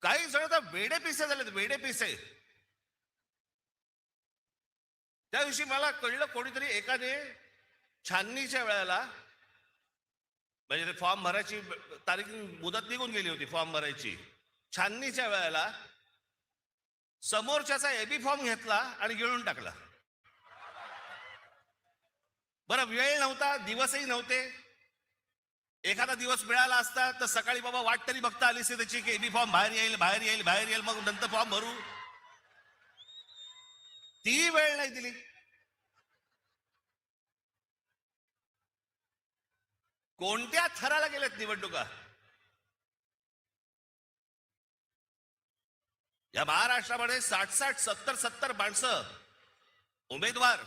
काही जण तर वेडे पिसे झालेत, वेडे पिसे. त्या दिवशी मला कळलं, कोणीतरी एकाने छाननीच्या वेळेला, म्हणजे ते फॉर्म भरायची तारीख, मुदत निघून गेली होती फॉर्म भरायची. छाननीच्या वेळेला समोरच्याचा एबी फॉर्म घेतला आणि गिळून टाकला. बरं, वेळ नव्हता, दिवसही नव्हते. एखादा दिवस मिळाला असता तर सकाळी बाबा वाट तरी बघता आली असती त्याची, की एबी फॉर्म बाहेर येईल, बाहेर येईल, बाहेर येईल, मग नंतर फॉर्म भरू. ती वेळ नाही दिली. कोणत्या थराला गेल्यात निवडणुका? या महाराष्ट्रामध्ये 60-60, 70-70 माणसं उमेदवार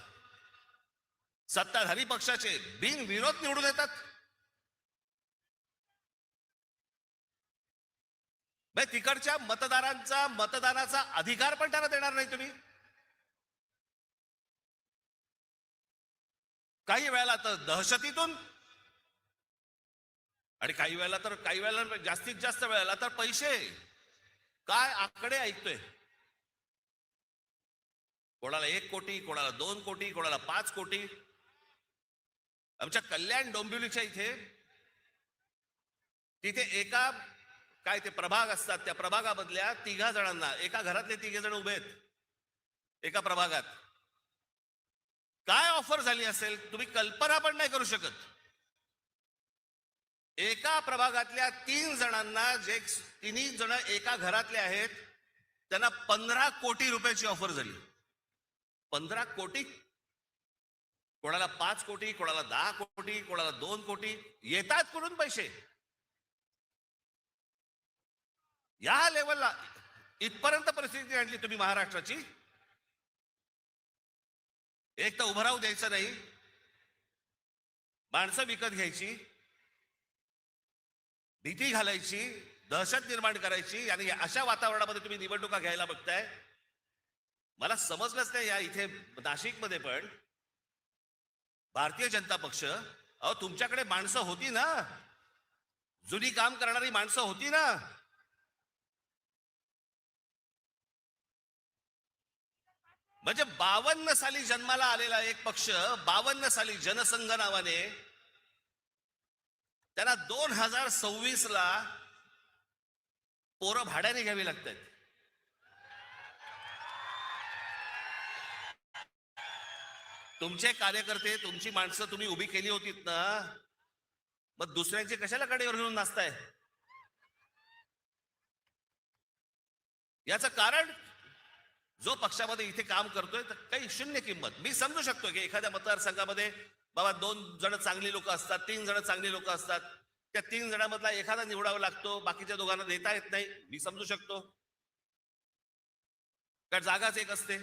सत्ताधारी पक्षाचे बिनविरोध निवडून येतात. तिकडच्या मतदारांचा मतदानाचा अधिकार पण त्यांना देणार नाही तुम्ही. काही वेळेला तर दहशतीतून, आणि काही वेळेला जास्तीत जास्त वेळेला तर पैसे. काय आकडे ऐकतोय, कोणाला 1 कोटी, कोणाला 2 कोटी, कोणाला 5 कोटी. आमच्या कल्याण डोंबिवलीच्या इथे, तिथे एका, काय ते प्रभाग असतात, त्या प्रभागामधल्या 3 जणांना, एका घरातले 3 जण उभे आहेत एका प्रभागात. काय ऑफर झाली असेल तुम्ही कल्पना पण नाही करू शकत. एका प्रभागातल्या 3 जणांना, जे 3 जण एका घरातले आहेत, त्यांना 15 कोटी रुपयाची ऑफर झाली. 15 कोटी. कोणाला 5 कोटी, कोणाला 10 कोटी, कोणाला 2 कोटी. येतात कुठून पैसे? या लेवलला इथपर्यंत परिस्थिती आणली तुम्ही महाराष्ट्राची. एक तर उभं राहू द्यायचं नाही, माणसं विकत घ्यायची, भीती घालायची, दहशत निर्माण करायची, आणि अशा वातावरणामध्ये तुम्ही निवडणुका घ्यायला बघताय. मला समजलंच नाही. या इथे नाशिकमध्ये पण भारतीय जनता पक्ष, अहो तुमच्याकडे माणसं होती ना, जुनी काम करणारी माणसं होती ना. म्हणजे 52 साली जन्माला आलेला एक पक्ष, 52 साली जनसंघ नावाने, त्यांना 2026 ला पोरं भाड्याने घ्यावी लागतात. तुमचे कार्यकर्ते, तुमची माणसं तुम्ही उभी केली होतीत ना, मग दुसऱ्यांची कशाला कडेवर घेऊन नाचताय? याचं कारण, जो पक्षामध्ये इथे काम करतोय तर काही शून्य किंमत. मी समजू शकतो की एखाद्या मतदारसंघामध्ये बाबा 2 जण चांगली लोक असतात, 3 जण चांगली लोक असतात, त्या 3 जणांमधला एखादा निवडावा लागतो, बाकीच्या दोघांना देता येत नाही. मी समजू शकतो, कारण जागाच एक असते.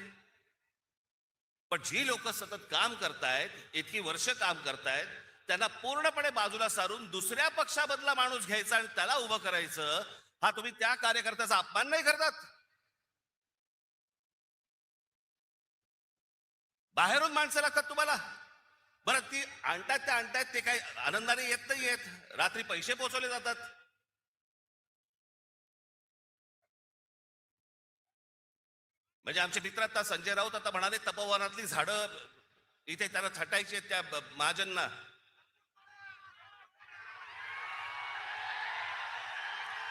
पण जी लोक सतत काम करतायत, इतकी वर्ष काम करतायत, त्यांना पूर्णपणे बाजूला सारून दुसऱ्या पक्षामधला माणूस घ्यायचा आणि त्याला उभं करायचं, हा तुम्ही त्या कार्यकर्त्याचा अपमान नाही करतात? बाहेरून माणसं लागतात तुम्हाला. बरं, ती आणतात, त्या आणतात, ते काही आनंदाने येत नाही येत, रात्री पैसे पोचवले जातात. म्हणजे आमचे मित्र आता संजय राऊत आता म्हणाले, तपोवनातली झाडं इथे त्यांना छटायची त्या महाजनना.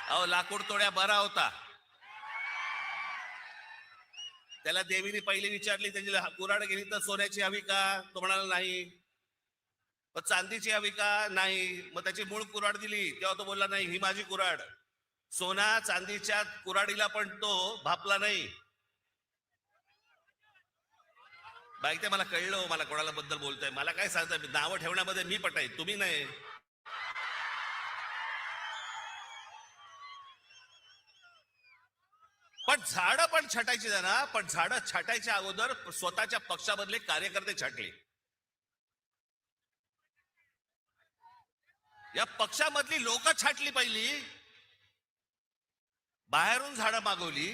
अहो, लाकूड तोड्या बरा होता. त्याला देवीने पहिली विचारली, त्याची कुराड गेली तर सोन्याची हवी का? तो म्हणाला नाही. मग चांदीची हवी का? नाही. मग त्याची मूळ कुराड दिली, तेव्हा तो बोलला नाही, ही माझी कुराड. सोना चांदीच्या कुराडीला पण तो भापला नाही. बाईक, ते मला कळलं, मला कोणाला बद्दल बोलताय, मला काय सांगताय, नावं ठेवण्यामध्ये मी पटाय, तुम्ही नाही. पण झाडं पण छाटायची ना, पण झाडं छाटायच्या अगोदर स्वतःच्या पक्षामधले कार्यकर्ते छाटले. या पक्षामधली लोक छाटली पहिली, बाहेरून झाडं मागवली,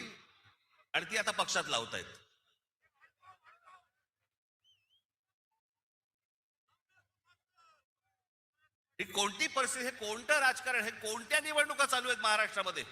आणि ती आता पक्षात लावतायत. ही कोणती परिस्थिती, हे कोणतं राजकारण, हे कोणत्या निवडणुका चालू आहेत महाराष्ट्रामध्ये?